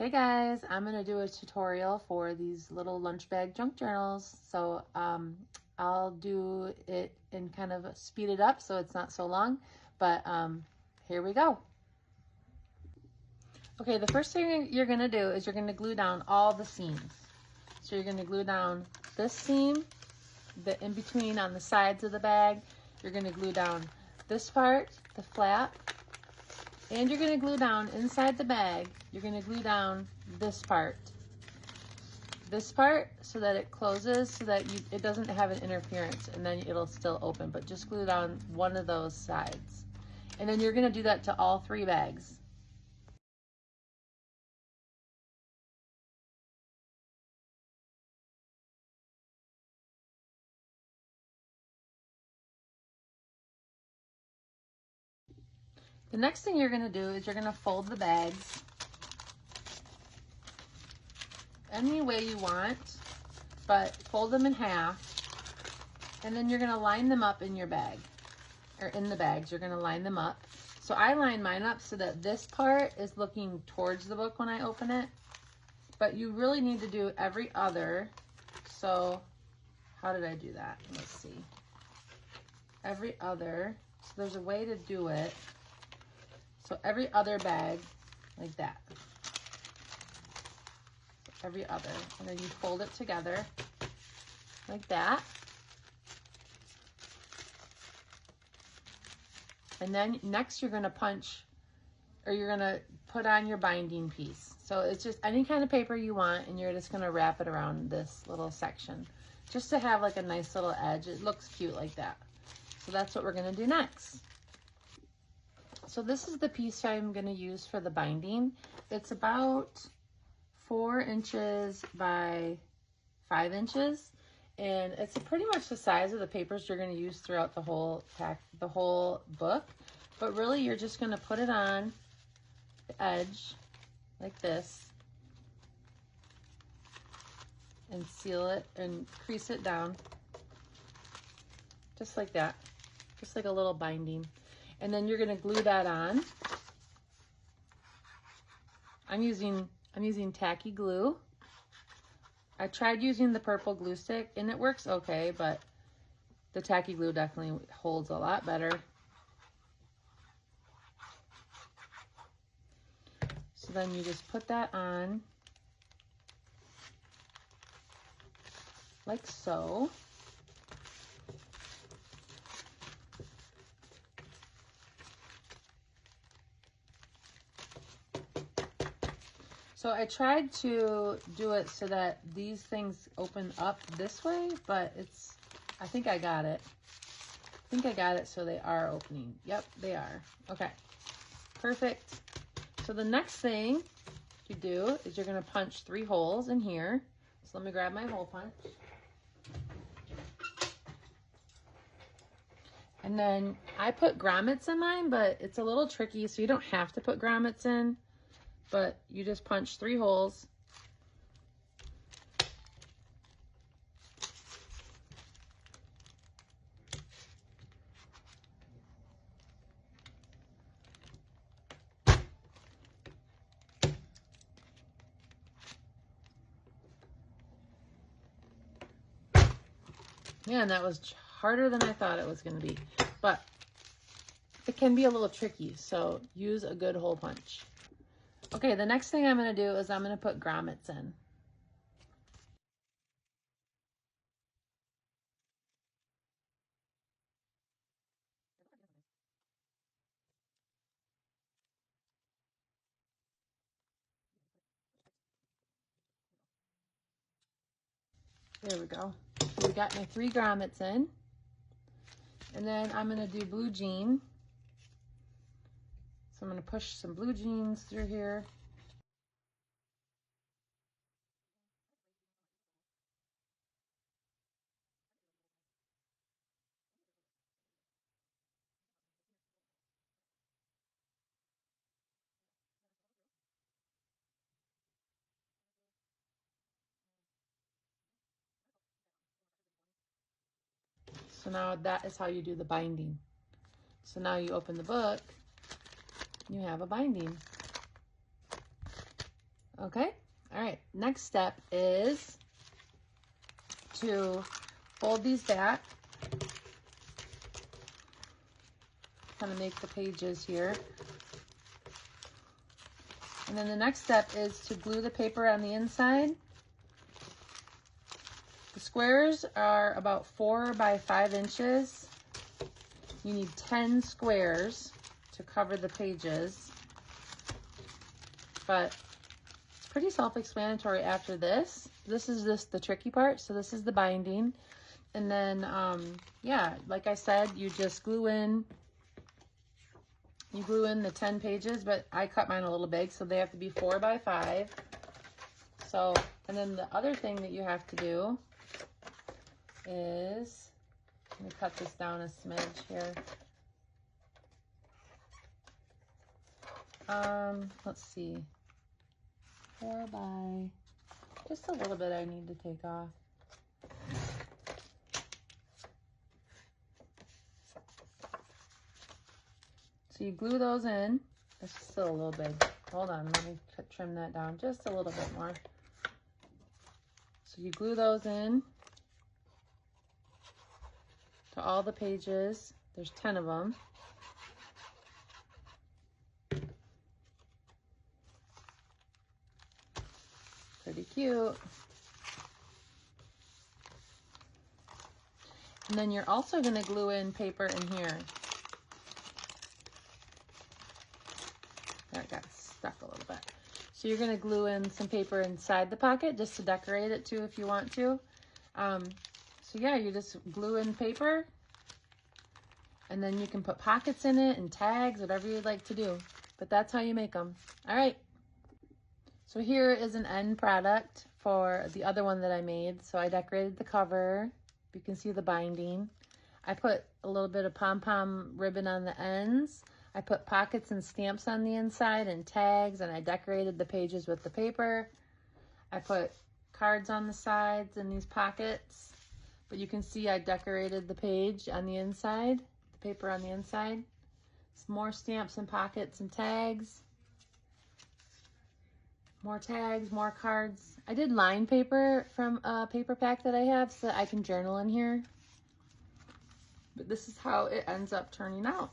Hey guys, I'm going to do a tutorial for these little lunch bag junk journals. So I'll do it and kind of speed it up so it's not so long, but here we go. Okay, the first thing you're going to do is you're going to glue down all the seams. So you're going to glue down this seam, the in between on the sides of the bag. You're going to glue down this part, the flap, and you're going to glue down inside the bag. You're going to glue down this part so that it closes, so that it doesn't have an interference, and then it'll still open, but just glue down one of those sides. And then you're going to do that to all 3 bags. The next thing you're going to do is you're going to fold the bags any way you want, but fold them in half, and then you're going to line them up in your bag, or in the bags. You're going to line them up. So I line mine up so that this part is looking towards the book when I open it, but you really need to do every other. So how did I do that? Let's see. Every other. So there's a way to do it. So every other bag, like that. Every other. And then you fold it together like that. And then next you're going to punch, or you're going to put on your binding piece. So it's just any kind of paper you want, and you're just going to wrap it around this little section just to have like a nice little edge. It looks cute like that. So that's what we're going to do next. So this is the piece I'm going to use for the binding. It's about 4 inches by 5 inches, and it's pretty much the size of the papers you're going to use throughout the whole book. But really, you're just going to put it on the edge like this and seal it and crease it down just like that, just like a little binding. And then you're going to glue that on. I'm using tacky glue. I tried using the purple glue stick and it works okay, but the tacky glue definitely holds a lot better. So then you just put that on like so. So I tried to do it so that these things open up this way, but I think I got it. I think I got it so they are opening. Yep, they are. Okay, perfect. So the next thing you do is you're gonna punch 3 holes in here. So let me grab my hole punch. And then I put grommets in mine, but it's a little tricky, so you don't have to put grommets in. But you just punch 3 holes. Man, that was harder than I thought it was going to be. But it can be a little tricky, so use a good hole punch. Okay, the next thing I'm going to do is I'm going to put grommets in. There we go. So we got my 3 grommets in. And then I'm going to do blue jean. So I'm going to push some blue jeans through here. So now that is how you do the binding. So now you open the book, you have a binding. Okay, all right. Next step is to fold these back. Kind of make the pages here. And then the next step is to glue the paper on the inside. The squares are about 4 by 5 inches. You need 10 squares to cover the pages. But it's pretty self-explanatory after this. This is just the tricky part. So this is the binding. And then, yeah, like I said, you just glue in the 10 pages, but I cut mine a little big, so they have to be 4 by 5. So, and then the other thing that you have to do is, let me cut this down a smidge here. Let's see, 4 by, just a little bit I need to take off. So you glue those in. It's still a little big. Hold on, let me trim that down just a little bit more. So you glue those in to all the pages. There's 10 of them. Pretty cute. And then you're also going to glue in paper in here. That got stuck a little bit. So you're going to glue in some paper inside the pocket just to decorate it too if you want to. So yeah, you just glue in paper and then you can put pockets in it and tags, whatever you'd like to do. But that's how you make them. All right. So here is an end product for the other one that I made. So I decorated the cover. You can see the binding. I put a little bit of pom-pom ribbon on the ends. I put pockets and stamps on the inside and tags, and I decorated the pages with the paper. I put cards on the sides in these pockets, but you can see I decorated the page on the inside, the paper on the inside. Some more stamps and pockets and tags. More tags, more cards. I did line paper from a paper pack that I have so that I can journal in here. But this is how it ends up turning out.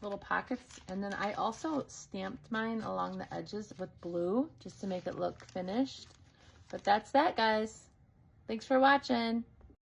Little pockets, and then I also stamped mine along the edges with blue just to make it look finished. But that's that, guys. Thanks for watching.